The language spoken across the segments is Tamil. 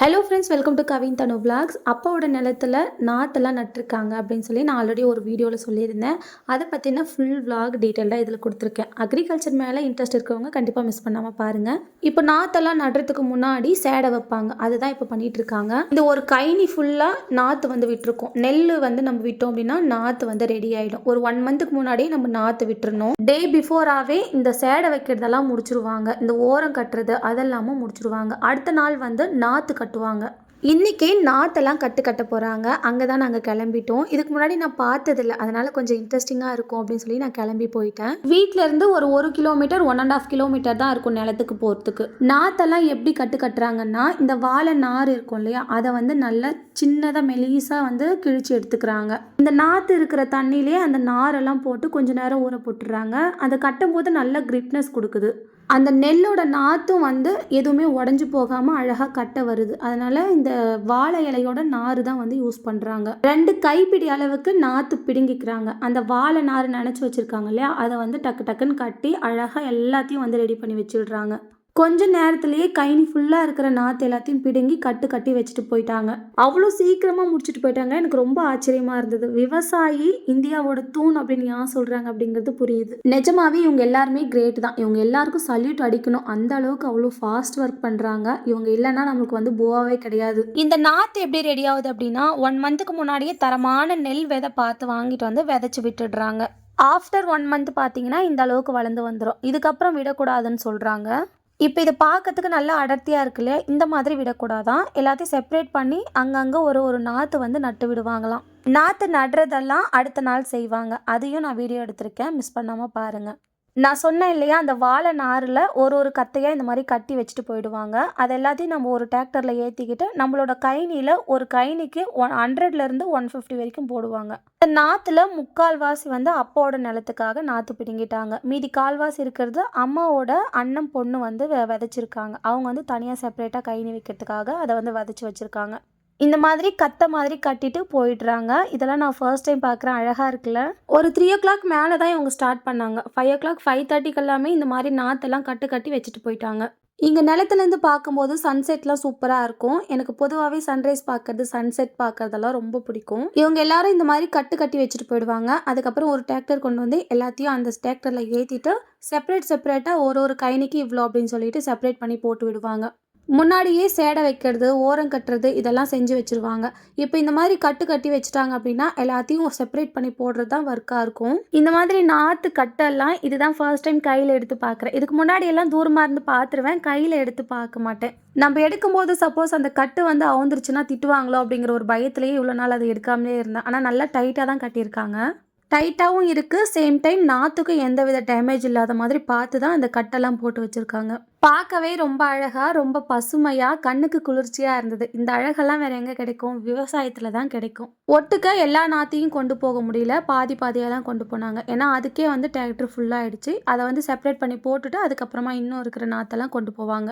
Hello friends, welcome to Kavin Thanu vlogs. அப்பாவோட நிலத்தில் நாற்றெல்லாம் நட்டிருக்காங்க அப்படின்னு சொல்லி நான் ஆல்ரெடி ஒரு வீடியோவில் சொல்லியிருந்தேன். அதை பற்றின ஃபுல் விளாக் டீட்டெயிலாக இதில் கொடுத்துருக்கேன். அக்ரிகல்ச்சர் மேலே இன்ட்ரெஸ்ட் இருக்கவங்க கண்டிப்பாக மிஸ் பண்ணாமல் பாருங்கள். இப்போ நாற்றெல்லாம் நடுறதுக்கு முன்னாடி சேடை வைப்பாங்க, அதுதான் இப்போ பண்ணிகிட்டு இருக்காங்க. இந்த ஒரு கைனி ஃபுல்லாக நாற்று வந்து விட்டுருக்கோம். நெல் வந்து நம்ம விட்டோம் அப்படின்னா நாற்று வந்து ரெடி ஆகிடும். ஒரு 1 மந்த்துக்கு முன்னாடியே நம்ம நாற்று விட்டுறணும். டே பிஃபோராகவே இந்த சேடை வைக்கிறதெல்லாம் முடிச்சிருவாங்க. இந்த ஓரம் கட்டுறது அதெல்லாமும் முடிச்சிருவாங்க. அடுத்த நாள் வந்து நாற்று கட்டுவாங்க. இன்றைக்கே நாற்றெல்லாம் கட்ட போகிறாங்க. அங்கே தான் நாங்கள் கிளம்பிட்டோம். இதுக்கு முன்னாடி நான் பார்த்ததில்ல, அதனால் கொஞ்சம் இன்ட்ரெஸ்டிங்காக இருக்கும் அப்படின்னு சொல்லி நான் கிளம்பி போயிட்டேன். வீட்டிலேருந்து ஒரு கிலோமீட்டர் 1.5 கிலோமீட்டர் தான் இருக்கும் நிலத்துக்கு போகிறதுக்கு. நாற்றெல்லாம் எப்படி கட்டுறாங்கன்னா, இந்த வாழை நார் இருக்கும் இல்லையா, அதை வந்து நல்லா சின்னதாக மெலிசாக வந்து கிழிச்சு எடுத்துக்கிறாங்க. இந்த நாற்று இருக்கிற தண்ணியிலே அந்த நாரெல்லாம் போட்டு கொஞ்சம் நேரம் ஊற போட்டுடுறாங்க. அதை கட்டும்போது நல்ல கிரிப்னஸ் கொடுக்குது. அந்த நெல்லோட நாற்றும் வந்து எதுவுமே உடஞ்சி போகாமல் அழகாக கட்ட வருது. அதனால் இந்த வாழை இலையோட நார் தான் வந்து யூஸ் பண்ணுறாங்க. 2 கைப்பிடி அளவுக்கு நாற்று பிடுங்கிக்கிறாங்க. அந்த வாழை நார் நினச்சி வச்சுருக்காங்க இல்லையா, அதை வந்து டக்கு டக்குன்னு கட்டி அழகாக எல்லாத்தையும் வந்து ரெடி பண்ணி வச்சுடுறாங்க. கொஞ்ச நேரத்திலேயே கைனி ஃபுல்லாக இருக்கிற நாற்று எல்லாத்தையும் பிடுங்கி கட்டி வச்சுட்டு போயிட்டாங்க. அவ்வளோ சீக்கிரமாக முடிச்சுட்டு போயிட்டாங்க. எனக்கு ரொம்ப ஆச்சரியமாக இருந்தது. விவசாயி இந்தியாவோட தூண் அப்படின்னு ஏன் சொல்கிறாங்க அப்படிங்கிறது புரியுது. நிஜமாவே இவங்க எல்லாருமே கிரேட் தான். இவங்க எல்லாருக்கும் சல்யூட் அடிக்கணும். அந்த அளவுக்கு அவ்வளோ ஃபாஸ்ட் ஒர்க் பண்ணுறாங்க. இவங்க இல்லைன்னா நமக்கு வந்து போவாவே கிடையாது. இந்த நாற்று எப்படி ரெடி ஆகுது அப்படின்னா, 1 மந்த்துக்கு முன்னாடியே தரமான நெல் விதை பார்த்து வாங்கிட்டு வந்து விதைச்சி விட்டுடுறாங்க. ஆஃப்டர் 1 மந்த் பார்த்தீங்கன்னா இந்த அளவுக்கு வளர்ந்து வந்துடும். இதுக்கப்புறம் விடக்கூடாதுன்னு சொல்கிறாங்க. இப்போ இதை பார்க்கறதுக்கு நல்லா அடர்த்தியாக இருக்கு இல்லையா, இந்த மாதிரி விடக்கூடாதான். எல்லாத்தையும் செப்பரேட் பண்ணி அங்கங்கே ஒரு நாற்று வந்து நட்டு விடுவாங்களாம். நாற்று நடுறதெல்லாம் அடுத்த நாள் செய்வாங்க. அதையும் நான் வீடியோ எடுத்திருக்கேன், மிஸ் பண்ணாமல் பாருங்கள். நான் சொன்னேன் இல்லையா, அந்த வாழை நாரில் ஒரு கத்தையாக இந்த மாதிரி கட்டி வச்சுட்டு போயிடுவாங்க. அது எல்லாத்தையும் நம்ம ஒரு டிராக்டரில் ஏற்றிக்கிட்டு நம்மளோட கைனியில் ஒரு கைனிக்கு 100லேருந்து 150 வரைக்கும் போடுவாங்க. இந்த நாற்றுல 3/4 வந்து அப்பாவோட நிலத்துக்காக நாற்று பிடுங்கிட்டாங்க. மீதி 1/4 இருக்கிறது அம்மாவோட அண்ணன் பொண்ணு வந்து விதைச்சிருக்காங்க. அவங்க வந்து தனியாக செப்பரேட்டாக கைனி வைக்கிறதுக்காக அதை வந்து விதைச்சி வச்சுருக்காங்க. இந்த மாதிரி மாதிரி கட்டிட்டு போயிடுறாங்க. இதெல்லாம் நான் ஃபர்ஸ்ட் டைம் பார்க்குறேன். அழகாக இருக்குல்ல. ஒரு 3 o'clock மேலே தான் இவங்க ஸ்டார்ட் பண்ணாங்க. 5 o'clock 5:30 எல்லாமே இந்த மாதிரி நாற்றெல்லாம் கட்டி வச்சுட்டு போயிட்டாங்க. இங்கே நிலத்துலேருந்து பார்க்கும்போது சன்செட்லாம் சூப்பராக இருக்கும். எனக்கு பொதுவாகவே சன்ரைஸ் பார்க்கறது, சன்செட் பார்க்கறதெல்லாம் ரொம்ப பிடிக்கும். இவங்க எல்லாரும் இந்த மாதிரி கட்டி வச்சுட்டு போயிடுவாங்க. அதுக்கப்புறம் ஒரு டிராக்டர் கொண்டு வந்து எல்லாத்தையும் அந்த டிராக்டரில் ஏற்றிட்டு செப்பரேட்டாக ஒரு கைனிக்கு இவ்வளோ அப்படின்னு சொல்லிட்டு செப்பரேட் பண்ணி போட்டு விடுவாங்க. முன்னாடியே சேடை வைக்கிறது, ஓரம் கட்டுறது இதெல்லாம் செஞ்சு வச்சுருவாங்க. இப்போ இந்த மாதிரி கட்டி வச்சுட்டாங்க அப்படின்னா எல்லாத்தையும் செப்பரேட் பண்ணி போடுறது தான் ஒர்க்காக இருக்கும். இந்த மாதிரி நாற்று கட்டெல்லாம் இதுதான் ஃபர்ஸ்ட் டைம் கையில் எடுத்து பார்க்குறேன். இதுக்கு முன்னாடி எல்லாம் தூரமாக இருந்து பார்த்துருவேன், கையில் எடுத்து பார்க்க மாட்டேன். நம்ம எடுக்கும்போது சப்போஸ் அந்த கட்டு வந்து அவுந்துருச்சுன்னா திட்டுவாங்களோ அப்படிங்கிற ஒரு பயத்திலேயே இவ்வளோ நாள் அதை எடுக்காமலே இருந்தேன். ஆனால் நல்லா டைட்டாக தான் கட்டியிருக்காங்க. டைட்டாகவும் இருக்குது, சேம் டைம் நாற்றுக்கு எந்தவித டேமேஜ் இல்லாத மாதிரி பார்த்து தான் அந்த கட்டெல்லாம் போட்டு வச்சுருக்காங்க. பார்க்கவே ரொம்ப அழகாக, ரொம்ப பசுமையாக, கண்ணுக்கு குளிர்ச்சியாக இருந்தது. இந்த அழகெல்லாம் வேறு எங்கே கிடைக்கும்? விவசாயத்தில் தான் கிடைக்கும். ஒட்டுக்க எல்லா நாற்றையும் கொண்டு போக முடியல, பாதியாக தான் கொண்டு போனாங்க. ஏன்னா அதுக்கே வந்து டிராக்டர் ஃபுல்லாகிடுச்சு. அதை வந்து செப்பரேட் பண்ணி போட்டுட்டு அதுக்கப்புறமா இன்னும் இருக்கிற நாற்றெல்லாம் கொண்டு போவாங்க.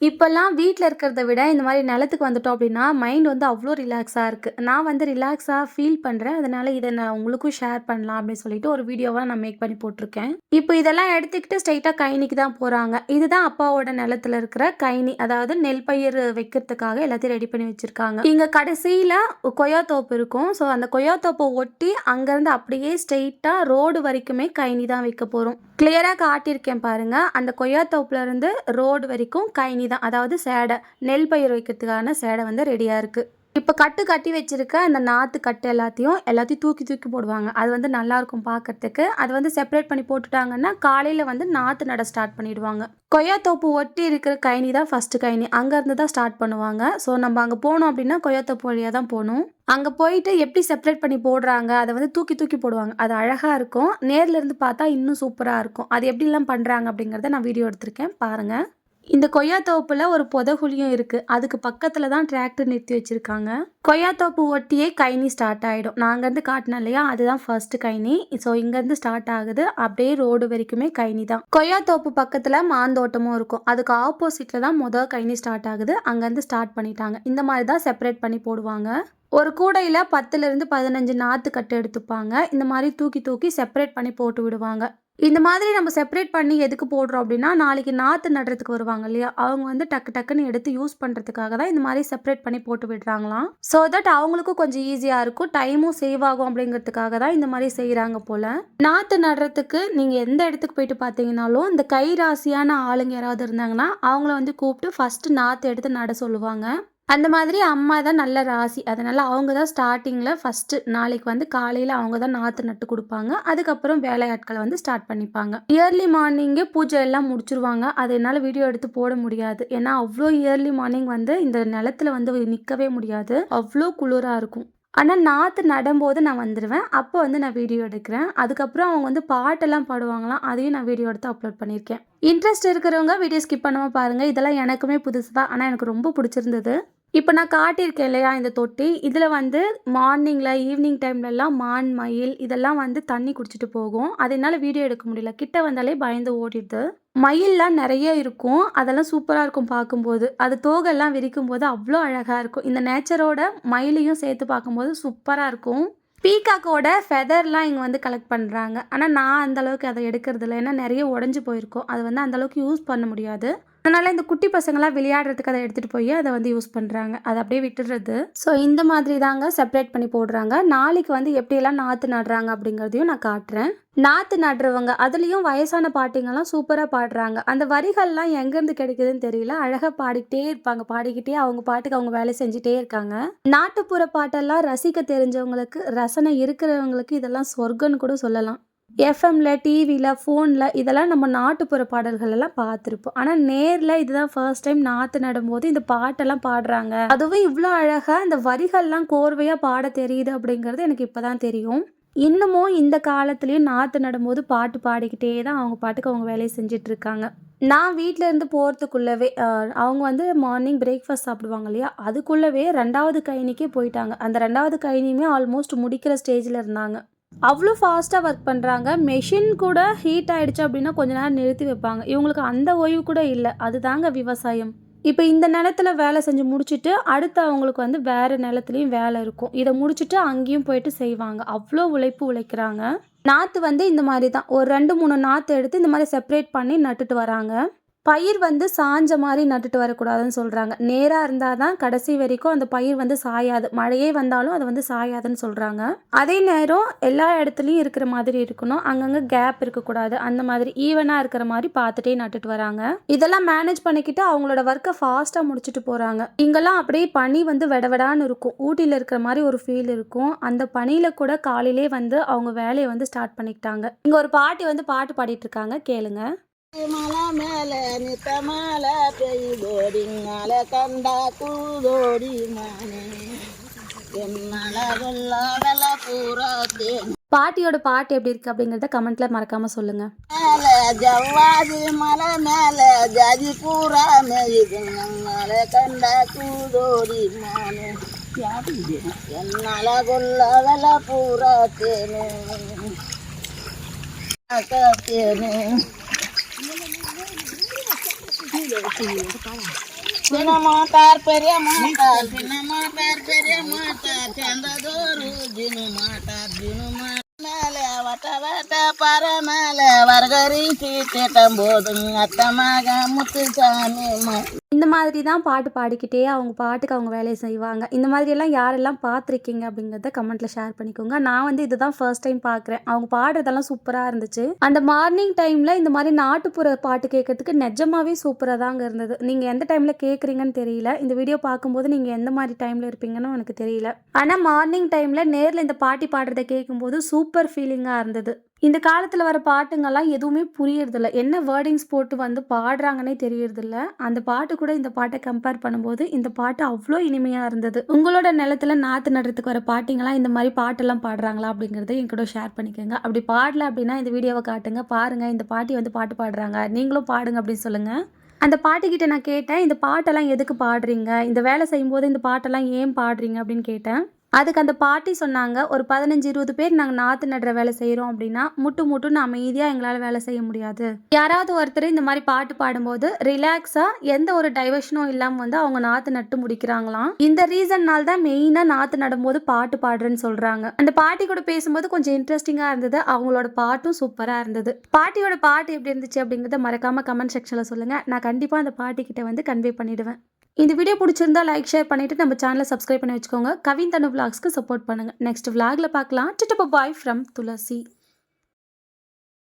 இப்போல்லாம் வீட்டில் இருக்கிறத விட இந்த மாதிரி நிலத்துக்கு வந்துட்டோம் அப்படின்னா மைண்ட் வந்து அவ்வளோ ரிலாக்ஸாக இருக்குது. நான் வந்து ரிலாக்ஸாக ஃபீல் பண்ணுறேன். அதனால் இதை நான் உங்களுக்கும் ஷேர் பண்ணலாம் அப்படின்னு சொல்லிட்டு ஒரு வீடியோவாக நான் மேக் பண்ணி போட்டிருக்கேன். இப்போ இதெல்லாம் எடுத்துக்கிட்டு ஸ்ட்ரைட்டாக கைனிக்கு தான் போகிறாங்க. இதுதான் அப்பாவோட நிலத்தில் இருக்கிற கைனி, அதாவது நெல் பயிர் வைக்கிறதுக்காக எல்லாத்தையும் ரெடி பண்ணி வச்சுருக்காங்க. இங்கே கடைசியில் கொய்யா தோப்பு இருக்கும். ஸோ அந்த கொய்யா தோப்பை ஒட்டி அங்கேருந்து அப்படியே ஸ்ட்ரெயிட்டாக ரோடு வரைக்குமே கைனி தான் வைக்க போகிறோம். கிளியராக காட்டியிருக்கேன் பாருங்கள். அந்த கொய்யா தோப்புலேருந்து ரோடு வரைக்கும் கைனி தான், அதாவது சேடை, நெல் பயிர் வைக்கிறதுக்கான சேடை வந்து ரெடியாக இருக்குது. இப்போ கட்டி வச்சிருக்க அந்த நாற்று கட்டு எல்லாத்தையும் தூக்கி போடுவாங்க. அது வந்து நல்லாயிருக்கும் பார்க்கறதுக்கு. அது வந்து செப்பரேட் பண்ணி போட்டுட்டாங்கன்னா காலையில் வந்து நாற்று நட ஸ்டார்ட் பண்ணிடுவாங்க. கொய்யா தோப்பு ஒட்டி இருக்கிற கைனி தான் ஃபஸ்ட்டு கைனி. அங்கேருந்து தான் ஸ்டார்ட் பண்ணுவாங்க. ஸோ நம்ம அங்கே போனோம் அப்படின்னா கொய்யா தோப்பு வழியாக தான் போகணும். அங்கே போயிட்டு எப்படி செப்பரேட் பண்ணி போடுறாங்க, அதை வந்து தூக்கி போடுவாங்க. அது அழகாக இருக்கும். நேரில் இருந்து பார்த்தா இன்னும் சூப்பராக இருக்கும். அது எப்படிலாம் பண்ணுறாங்க அப்படிங்கிறத நான் வீடியோ எடுத்திருக்கேன், பாருங்கள். இந்த கொய்யா தோப்புல ஒரு புதகுழியும் இருக்குது. அதுக்கு பக்கத்தில் தான் டிராக்டர் நிறுத்தி வச்சுருக்காங்க. கொய்யா தோப்பு ஒட்டியே கைனி ஸ்டார்ட் ஆகிடும். நான் அங்கேருந்து காட்டினேன் இல்லையா, அதுதான் ஃபர்ஸ்ட் கைனி. ஸோ இங்கேருந்து ஸ்டார்ட் ஆகுது, அப்படியே ரோடு வரைக்குமே கைனி தான். கொய்யா தோப்பு பக்கத்தில் மாந்தோட்டமும் இருக்கும். அதுக்கு ஆப்போசிட்டில் தான் கைனி ஸ்டார்ட் ஆகுது. அங்கேருந்து ஸ்டார்ட் பண்ணிட்டாங்க. இந்த மாதிரி தான் செப்பரேட் பண்ணி போடுவாங்க. ஒரு கூடையில் 10லேருந்து 15 நாற்று கட்டு எடுத்துப்பாங்க. இந்த மாதிரி தூக்கி செப்பரேட் பண்ணி போட்டு விடுவாங்க. இந்த மாதிரி நம்ம செப்பரேட் பண்ணி எதுக்கு போடுறோம் அப்படின்னா, நாளைக்கு நாற்று நடுறதுக்கு வருவாங்க இல்லையா? அவங்க வந்து டக்கு டக்குன்னு எடுத்து யூஸ் பண்ணுறதுக்காக தான் இந்த மாதிரி செப்பரேட் பண்ணி போட்டு விடுறாங்களாம். ஸோ தட் அவங்களுக்கும் கொஞ்சம் ஈஸியாக இருக்கும். டைமும் சேவ் ஆகும் அப்படிங்கிறதுக்காக தான் இந்த மாதிரி செய்கிறாங்க போல். நாற்று நடுறதுக்கு நீங்கள் எந்த இடத்துக்கு போயிட்டு பார்த்தீங்கன்னாலும், இந்த கை ராசியான ஆளுங்க யாராவது இருந்தாங்கன்னா, அவங்கள வந்து கூப்பிட்டு ஃபஸ்ட்டு நாற்று எடுத்து நட சொல்லுவாங்க. அந்த மாதிரி அம்மா தான் நல்ல ராசி. அதனால அவங்க தான் ஸ்டார்ட்டிங்கில ஃபர்ஸ்ட்டு நாளைக்கு வந்து காலையில அவங்க தான் நாற்று நட்டு குடுப்பாங்க. அதுக்கப்புறம் வேலையாட்கள வந்து ஸ்டார்ட் பண்ணிப்பாங்க. இயர்லி மார்னிங்கே பூஜை எல்லாம் முடிச்சுருவாங்க. அது என்னால வீடியோ எடுத்து போட முடியாது. ஏன்னா, அவ்ளோ இயர்லி மார்னிங் வந்து இந்த நிலத்துல வந்து நிக்கவே முடியாது. அவ்ளோ குளிரா இருக்கும். ஆனா, நாற்று நடும்போது நான் வந்துருவேன். அப்போ வந்து நான் வீடியோ எடுக்கிறேன். அதுக்கப்புறம் அவங்க வந்து பாட்டெல்லாம் பாடுவாங்களாம். அதையும் நான் வீடியோ எடுத்து அப்லோட் பண்ணியிருக்கேன். இன்ட்ரெஸ்ட் இருக்கிறவங்க வீடியோ ஸ்கிப் பண்ணாம பாருங்க. இதெல்லாம் எனக்குமே புதுசு தான். ஆனா, எனக்கு ரொம்ப பிடிச்சிருந்தது. இப்போ நான் காட்டியிருக்கேன் இல்லையா இந்த தொட்டி, இதில் வந்து மார்னிங்கில் ஈவினிங் டைம்லலாம் மான், மயில் இதெல்லாம் வந்து தண்ணி குடிச்சிட்டு போகும். அது என்னால் வீடியோ எடுக்க முடியல. கிட்ட வந்தாலே பயந்து ஓடிடுது. மயில்லாம் நிறைய இருக்கும். அதெல்லாம் சூப்பராக இருக்கும் பார்க்கும்போது. அது தோகெல்லாம் விரிக்கும்போது அவ்வளோ அழகாக இருக்கும். இந்த நேச்சரோட மயிலையும் சேர்த்து பார்க்கும்போது சூப்பராக இருக்கும். பீகாக்கோட ஃபெதர்லாம் இங்கே வந்து கலெக்ட் பண்ணுறாங்க. ஆனால் நான் அந்தளவுக்கு அதை எடுக்கிறதில்ல. ஏன்னா நிறைய உடஞ்சி போயிருக்கும். அது வந்து அந்தளவுக்கு யூஸ் பண்ண முடியாது. அதனால் இந்த குட்டி பசங்களாம் விளையாடுறதுக்கு அதை எடுத்துகிட்டு போய் அதை வந்து யூஸ் பண்ணுறாங்க. அதை அப்படியே விட்டுடுறது. ஸோ இந்த மாதிரி தாங்க செப்பரேட் பண்ணி போடுறாங்க. நாளைக்கு வந்து எப்படியெல்லாம் நாற்று நடுறாங்க அப்படிங்கிறதையும் நான் காட்டுறேன். நாற்று நடுறவங்க அதுலேயும் வயசான பாட்டிங்கெல்லாம் சூப்பராக பாடுறாங்க. அந்த வரிகள்லாம் எங்கேருந்து கிடைக்குதுன்னு தெரியல. அழகாக பாடிக்கிட்டே இருப்பாங்க. பாடிக்கிட்டே அவங்க பாட்டுக்கு அவங்க வேலை செஞ்சுட்டே இருக்காங்க. நாட்டுப்புற பாட்டெல்லாம் ரசிக்க தெரிஞ்சவங்களுக்கு, ரசனை இருக்கிறவங்களுக்கு இதெல்லாம் சொர்க்கம்னு கூட சொல்லலாம். எஃப்எம்ல, டிவியில், ஃபோனில் இதெல்லாம் நம்ம நாட்டுப்புற பாடல்கள் எல்லாம் பார்த்துருப்போம். ஆனால் நேரில் இதுதான் ஃபர்ஸ்ட் டைம் நாற்று நடும்போது இந்த பாட்டெல்லாம் பாடுறாங்க. அதுவும் இவ்வளோ அழகாக இந்த வரிகள்லாம் கோர்வையாக பாட தெரியுது அப்படிங்கிறது எனக்கு இப்போ தான் தெரியும். இன்னமும் இந்த காலத்துலேயும் நாற்று நடும்போது பாட்டு பாடிக்கிட்டே தான் அவங்க பாட்டுக்கு அவங்க வேலையை செஞ்சிட்ருக்காங்க. நான் வீட்டிலேருந்து போகிறதுக்குள்ளவே அவங்க வந்து மார்னிங் பிரேக்ஃபாஸ்ட் சாப்பிடுவாங்க இல்லையா? அதுக்குள்ளவே 2வது கழனிக்கே போயிட்டாங்க. அந்த 2வது கழனியுமே ஆல்மோஸ்ட் முடிக்கிற ஸ்டேஜில் இருந்தாங்க. அவ்வளோ ஃபாஸ்ட்டாக ஒர்க் பண்ணுறாங்க. மெஷின் கூட ஹீட் ஆகிடுச்சு அப்படின்னா கொஞ்ச நேரம் நிறுத்தி வைப்பாங்க. இவங்களுக்கு அந்த ஓய்வு கூட இல்லை. அதுதாங்க விவசாயம். இப்போ இந்த நிலத்துல வேலை செஞ்சு முடிச்சுட்டு அடுத்து அவங்களுக்கு வந்து வேறு நிலத்துலையும் வேலை இருக்கும். இதை முடிச்சுட்டு அங்கேயும் போயிட்டு செய்வாங்க. அவ்வளோ உழைப்பு உழைக்கிறாங்க. நாற்று வந்து இந்த மாதிரி தான் ஒரு 2-3 நாற்று எடுத்து இந்த மாதிரி செப்பரேட் பண்ணி நட்டுட்டு வராங்க. பயிர் வந்து சாஞ்ச மாதிரி நட்டுட்டு வரக்கூடாதுன்னு சொல்கிறாங்க. நேராக இருந்தால் தான் கடைசி வரைக்கும் அந்த பயிர் வந்து சாயாது. மழையே வந்தாலும் அது வந்து சாயாதுன்னு சொல்கிறாங்க. அதே நேரம் எல்லா இடத்துலையும் இருக்கிற மாதிரி இருக்கணும். அங்கங்கே கேப் இருக்கக்கூடாது. அந்த மாதிரி ஈவனாக இருக்கிற மாதிரி பார்த்துட்டே நட்டுட்டு வராங்க. இதெல்லாம் மேனேஜ் பண்ணிக்கிட்டு அவங்களோட ஒர்க்கை ஃபாஸ்ட்டாக முடிச்சுட்டு போகிறாங்க. இங்கெல்லாம் அப்படியே பனி வந்து வெடவெடான்னு இருக்கும். ஊட்டியில் இருக்கிற மாதிரி ஒரு ஃபீல் இருக்கும். அந்த பனியில் கூட காலையிலே வந்து அவங்க வேலையை வந்து ஸ்டார்ட் பண்ணிக்கிட்டாங்க. இங்கே ஒரு பாட்டி வந்து பாட்டு பாடிட்டு இருக்காங்க, கேளுங்க. மலை மேல நித்த மலை பெய்தோடி மலை கண்டா கூதோடி மானே என்னால வெள்ளாடல பூரா தேன். பாட்டியோட பாட்டு எப்படி இருக்கு அப்படிங்கறத கமெண்ட்ல மறக்காம சொல்லுங்க. மேல ஜவ்வாது மலை மேல ஜாதி பூரா மேயுது மலை கண்டா கூதோடி மானே என்னால கொள்ளாடல பூரா தேனு தேனு. சின்ன மாட்டார் பெரிய மாட்டார் சின்ன மாட்டார் பெரிய மாட்டார் செந்ததோரு ஜினு மாட்டார் ஜினு மேலே வட்ட வட்ட பற மேலே வரகரிசி திட்டம் போதும் அத்தமாக முத்துசாமி. இந்த மாதிரி தான் பாட்டு பாடிக்கிட்டே அவங்க பாட்டுக்கு அவங்க வேலையை செய்வாங்க. இந்த மாதிரியெல்லாம் யாரெல்லாம் பார்த்துருக்கீங்க அப்படிங்கிறத கமெண்ட்டில் ஷேர் பண்ணிக்கோங்க. நான் வந்து இதுதான் ஃபர்ஸ்ட் டைம் பார்க்குறேன். அவங்க பாடுறதெல்லாம் சூப்பராக இருந்துச்சு. அந்த மார்னிங் டைமில் இந்த மாதிரி நாட்டுப்புற பாட்டு கேட்கறதுக்கு நிஜமாவே சூப்பராக தாங்க இருந்தது. நீங்கள் எந்த டைமில் கேட்குறீங்கன்னு தெரியல. இந்த வீடியோ பார்க்கும்போது நீங்கள் எந்த மாதிரி டைமில் இருப்பீங்கன்னு எனக்கு தெரியல. ஆனால் மார்னிங் டைமில் நேரில் இந்த பாட்டி பாடுறதை கேட்கும்போது சூப்பர் ஃபீலிங்காக இருந்தது. இந்த காலத்தில் வர பாட்டுங்கள்லாம் எதுவுமே புரியறதில்ல. என்ன வேர்டிங்ஸ் போட்டு வந்து பாடுறாங்கன்னே தெரியறதில்ல. அந்த பாட்டு கூட இந்த பாட்டை கம்பேர் பண்ணும்போது இந்த பாட்டு அவ்வளோ இனிமையாக இருந்தது. உங்களோட நிலத்துல நாற்று நடுறதுக்கு வர பாட்டிங்கெல்லாம் இந்த மாதிரி பாட்டெல்லாம் பாடுறாங்களா அப்படிங்கிறத என் கூட ஷேர் பண்ணிக்கோங்க. அப்படி பாடல அப்படின்னா இந்த வீடியோவை காட்டுங்க. பாருங்கள், இந்த பாட்டி வந்து பாட்டு பாடுறாங்க, நீங்களும் பாடுங்க அப்படின்னு சொல்லுங்கள். அந்த பாட்டிக்கிட்ட நான் கேட்டேன், இந்த பாட்டெல்லாம் எதுக்கு பாடுறீங்க, இந்த வேலை செய்யும்போது இந்த பாட்டெல்லாம் ஏன் பாடுறீங்க அப்படின்னு கேட்டேன். அதுக்கு அந்த பாட்டி சொன்னாங்க, ஒரு 15-20 பேர் நாங்க நாத்து நடுற வேலை செய்றோம் அப்படின்னா, முட்டுன்னு அமைதியா எங்களால வேலை செய்ய முடியாது. யாராவது ஒருத்தர் இந்த மாரி பாட்டு பாடும்போது ரிலாக்ஸா எந்த ஒரு டைவர்ஷனும் இல்லாம வந்து அவங்க நாத்து நட்டு முடிக்கிறாங்களாம். இந்த ரீசன்னால தான் மெயினா நாத்து நடும்போது பாட்டு பாடுறேன்னு சொல்றாங்க. அந்த பாட்டி கூட பேசும்போது கொஞ்சம் இன்ட்ரெஸ்டிங்கா இருந்தது. அவங்களோட பாட்டும் சூப்பரா இருந்தது. பாட்டியோட பாட்டு எப்படி இருந்துச்சு அப்படிங்கிறத மறக்காம கமெண்ட் செக்ஷன்ல சொல்லுங்க. நான் கண்டிப்பா அந்த பாட்டி கிட்ட வந்து கன்வே பண்ணிடுவேன். இந்த வீடியோ பிடிச்சிருந்தா லைக், ஷேர் பண்ணிட்டு நம்ம சேனலை சப்ஸ்கிரைப் பண்ணி வச்சுக்கோங்க. கவின் தனு விலாக்ஸ்க்கு சப்போர்ட் பண்ணுங்க. நெக்ஸ்ட் விலாக்ல பார்க்கலாம். Bye from Thulasi.